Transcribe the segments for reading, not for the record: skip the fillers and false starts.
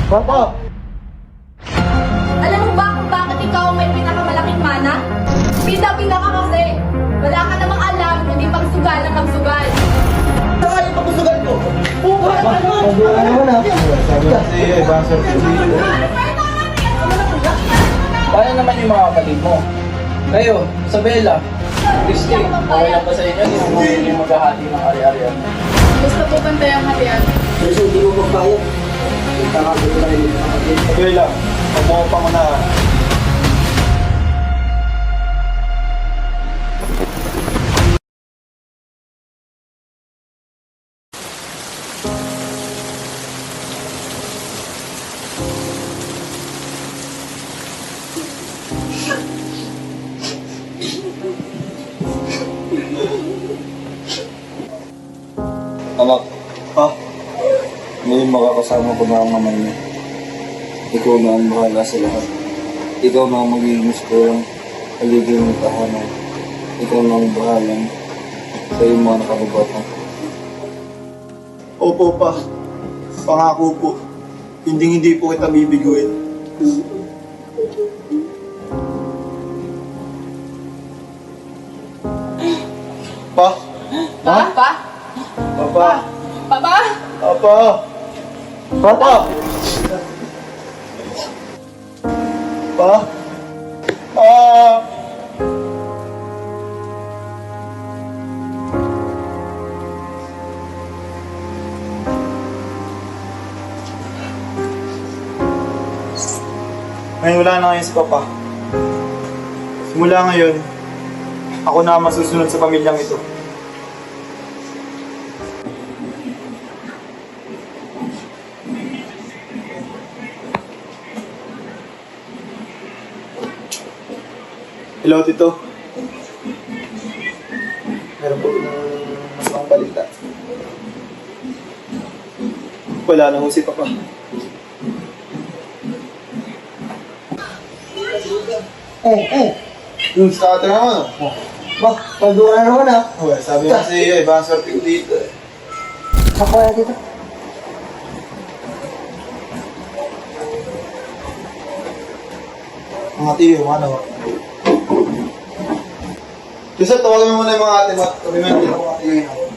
Papa! Alam mo ba kung bakit ikaw ang may pinakamalaking mana? Pinda-pinda ka kasi. Wala ka namang alam, hindi pagsugal ang pagsugal. Saka yung pagkusugal ko! Bukas! Pagkusugal naman ha! Sabi kasi buzzer ko dito. Paano naman yung mga kapatid mo? Kayo, Isabela, Christy, okay lang ba sa inyo? Hindi mo maghahati ng ari-arian. Gusto ko pantay ang hatian. Kasi hindi mo magbayad. Kakabot na rin yung kapatid. Okay lang. Pag mo pa mo na. Anak, Ha? ngayon makakasama ko na ang naman niya. Ikaw na ang bahala sa lahat. Ikaw na ang magiging skurang paligid ng tahanan. Ikaw na ang bahala sa iyong mga nakababata. Opo pa. Pangako po. Hindi po kita bibiguin. Pa? Pa? Pa? Papa? Papa? Papa? Papa? Pa? Ah! Ngayon wala na ngayon si Papa. Simula ngayon, ako na ang masusunod sa pamilyang ito. Hello, Tito. Meron po ng masamang balita. Wala na ho si Papa. Yung sa atin naman, oh. Bah, pagduwa na naman ha. Oh, sabi nga sa iyo, iba ang swerte ko dito. Ako na dito. Mga tiyo, mga ano. Kasi tawagan mo muna yung mga ate mo at kami mo yung mga tiyo yun.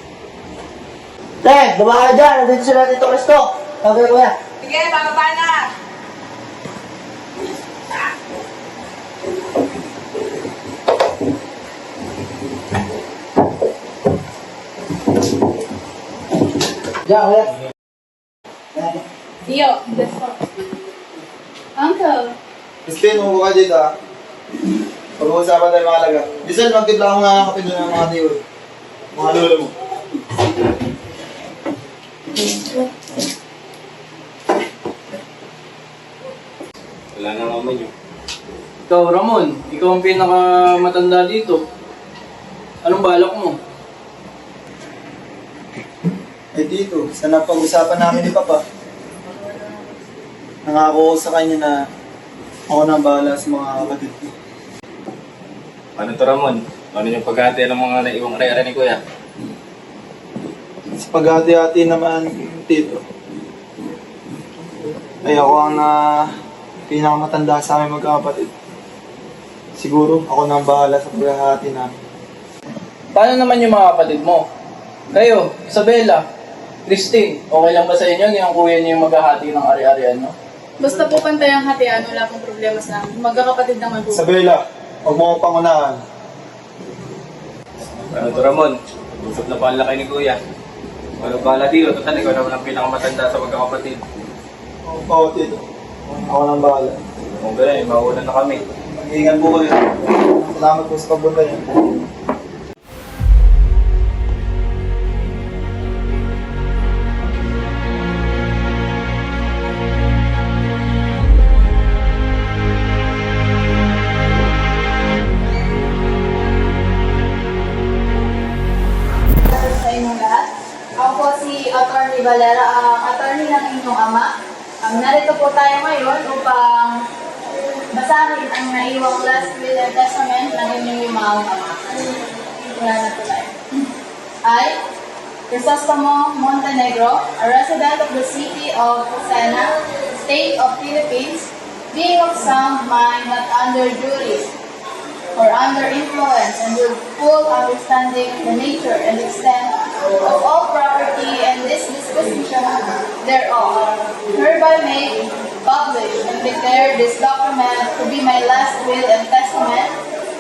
Te, baba ka dyan. Nandito sila Tito Cristo. Sabi ko kuya. Sige, bababa na. Diyan kuya. Iyo, let's go. Uncle. Crispin, umupo ka dito ah. Pag-uusapan tayo mahalaga. Giselle, magtipla ko nga ng kape doon ng mga tiyo. Mga lolo mo. Wala na naman yun. Ikaw, Ramon, ikaw ang pinakamatanda dito. Anong balak mo? Eh dito, sa napag-usapan namin ni Papa, nangako ko sa kanya na ako na ang bahala sa mga kapatid ko. Ano to, Ramon? Ano yung paghati ng mga naiwang ari-ari ni Kuya? Sa paghati-hati naman, Tito, ay ako ang pinakamatanda sa aming magkakapatid. Siguro, ako na ang bahala sa paghahati namin. Paano naman yung mga kapatid mo? Kayo, Isabela, Christine, okay lang ba sa inyo yung kuya niyo yung maghahati ng ari-arian, no? Basta po pantay ang hatian, wala pong problema sa amin. Magkakapatid naman po. Isabela, huwag mo akong pangunahan. Ano to, Ramon? Usap na pa ang laki ni Kuya. Ano bahala dito? Total, ikaw naman ang pinakamatanda sa magkakapatid. Oo, Tito. Ako na ang bahala. Kung gano'n, mauna na kami. Mag-iingat po kayo. Salamat po sa pagbunta niyo. Sa inyong lahat. Ako po si Atty. Valera, attorney ng inyong ama. Narito po tayo ngayon upang basahin ang naiwang last will and testament ng inyong limang ama. Wala na po tayo. I, Crisostomo Montenegro, a resident of the city of Sena, state of Philippines, being of sound mind, not under duress or under influence, and with full understanding of the nature and extent of all property and this disposition thereof, hereby make, publish, and declare this document to be my last will and testament,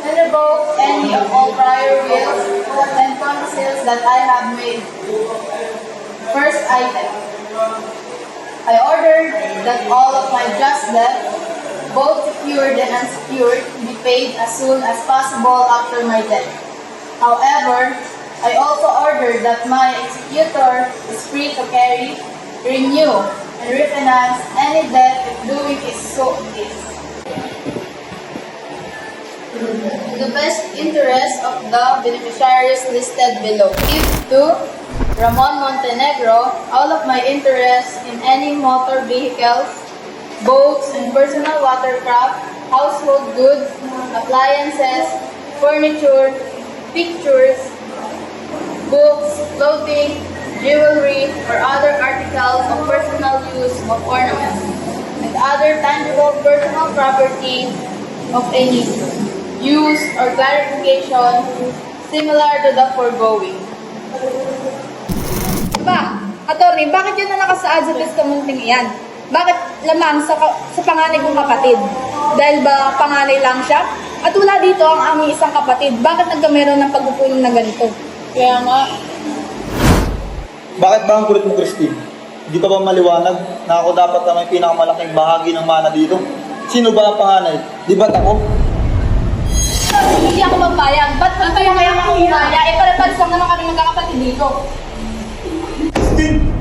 and revoke any of all prior wills and promises that I have made. First item. I ordered that all of my just debt, both secured and unsecured, be paid as soon as possible after my death. However, I also ordered that my executor is free to carry, renew, and refinance any debt if doing is so is. In the best interest of the beneficiaries listed below. Give to Ramon Montenegro all of my interest in any motor vehicles, boats and personal watercraft, household goods, appliances, furniture, pictures, books, clothing, jewelry, or other articles of personal use of ornament, and other tangible personal property of any use or clarification similar to the foregoing. Attorney, bakit yun na nakasaad sa testamenting iyan? Bakit lamang sa panganay kong kapatid? Dahil ba panganay lang siya? At wala dito ang aming isang kapatid. Bakit nagkameron ng pagpupulong na ganito? Kaya nga, Bakit ba ang kulit mo, Christine? Hindi ka ba maliwanag na ako dapat na may pinakamalaking bahagi ng mana dito? Sino ba ang panganay? Di ba't ako? Hindi ako magbayag. Ba't ang kaya ako umaya? Pare-pares lang naman kami magkakapatid dito.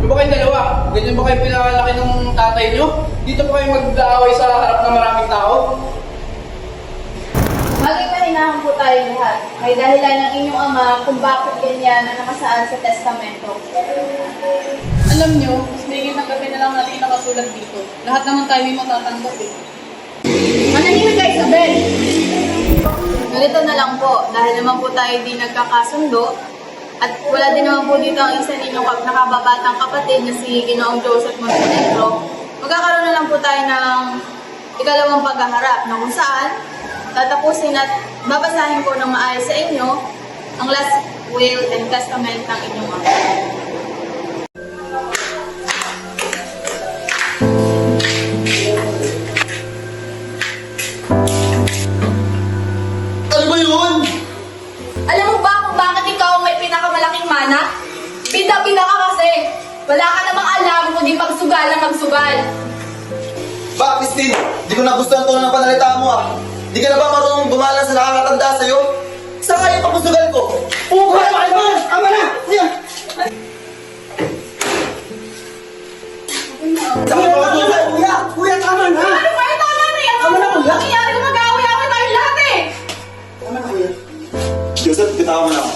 Di ba kayong dalawa? Ganyan ba kayo pinakalaki ng tatay nyo? Dito ba kayo mag-aaway sa harap ng maraming tao? maging mahinahan po tayo lahat. May dahilan ng inyong ama kung bakit ganyan ang nakasaad sa testamento. Alam nyo, mas bigyan ng gabi na lang natin yung nakasulat dito. Lahat naman tayo may matatanggap eh. Manahimik ka, Isabel! Ganito na lang po, dahil naman po tayo di nagkakasundo, at wala din naman po dito ang isa ninyong nakababatang kapatid na si Ginoong Joseph Montenegro, magkakaroon na lang po tayo ng ikalawang paghaharap na kung saan tatapusin at babasahin ko ng maayos sa inyo ang last will and testament ng inyong ama. Ano ba yun? Alam mo ba kung bakit ikaw ang may pinakamalaking mana? Bida-bida ka kasi! Wala ka namang alam kundi magsugal na magsugal. Ba, Christine? Di ko nagustuhan tono ng panalita mo ah. Di ka na ba marunong bumalan sa nakakatanda sa'yo? Saan kayo pagkusugal ko? Kuya, makaiman! Tama na! Kuya! Tama na, kuya! Kuya! Kuya, tama na! Ano ba? Tama na yan! Tama na, kuya! Nangyari kung mag-away-away tayo lahat eh! Tama na, kuya. Joseph, bitawa mo na ako.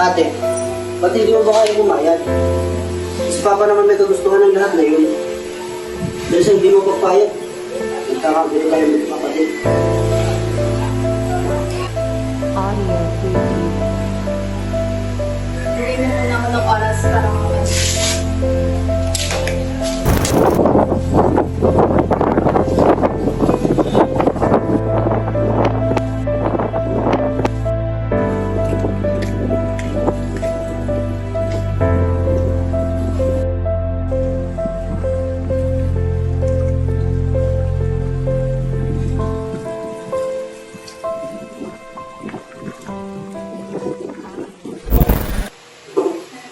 Ate, ba't hindi mo ba kayo kumayag? Si Papa naman may kagustuhan ng lahat na yun. Dahil sa hindi mo papayag, nagkakabili kayo ng kapatid. Bigyan na muna ako ng oras para makakas.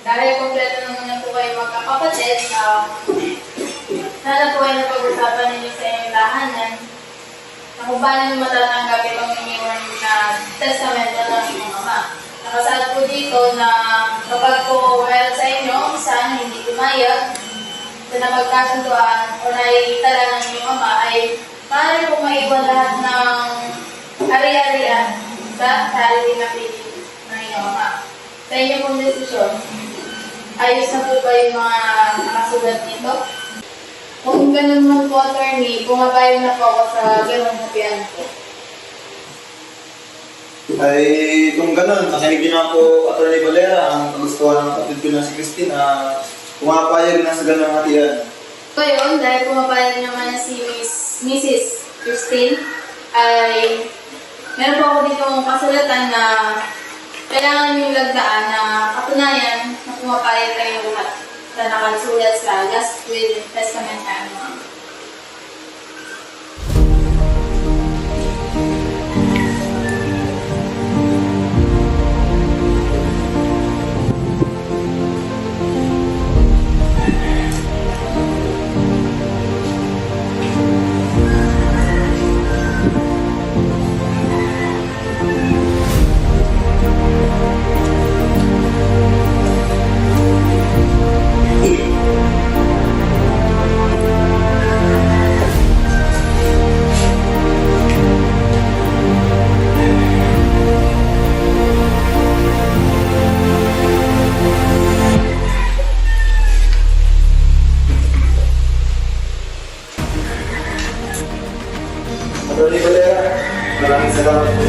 Dahil kompleto naman na po kayo magkakapatid, sana po ay napag-usapan ninyo sa inyong tahanan na kung paano nyo matatanggap itong iniwan na testamento ng inyong ama. Nakasaad po dito na kapag po meron sa inyo, sana hindi pumayag sa napagkasunduan o naitala ng inyong ama ay maaari po maiwan lahat ng ari-arian sarili na pili ng inyong ama. Sa inyo pong desisyon, ayos na po ba yung mga nakasulat nito? Kung ganun man po, attorney, pumapayag na po ako sa ganun hapian po. Ay, kung ganun, nakinig din ako, Atty. Valera, ang kagustuhan ng kapatid ko na si Christine, pumapayag na sa ganung hatian. Ngayon, dahil pumapayag naman si Mrs. Christine, ay meron po ako ditong kasulatan na kailangan yung lagdaan na katunayan na pumapayag kayo lahat na nakasulat sa last will and testament na ano. Atty. Valera, maraming salamat po.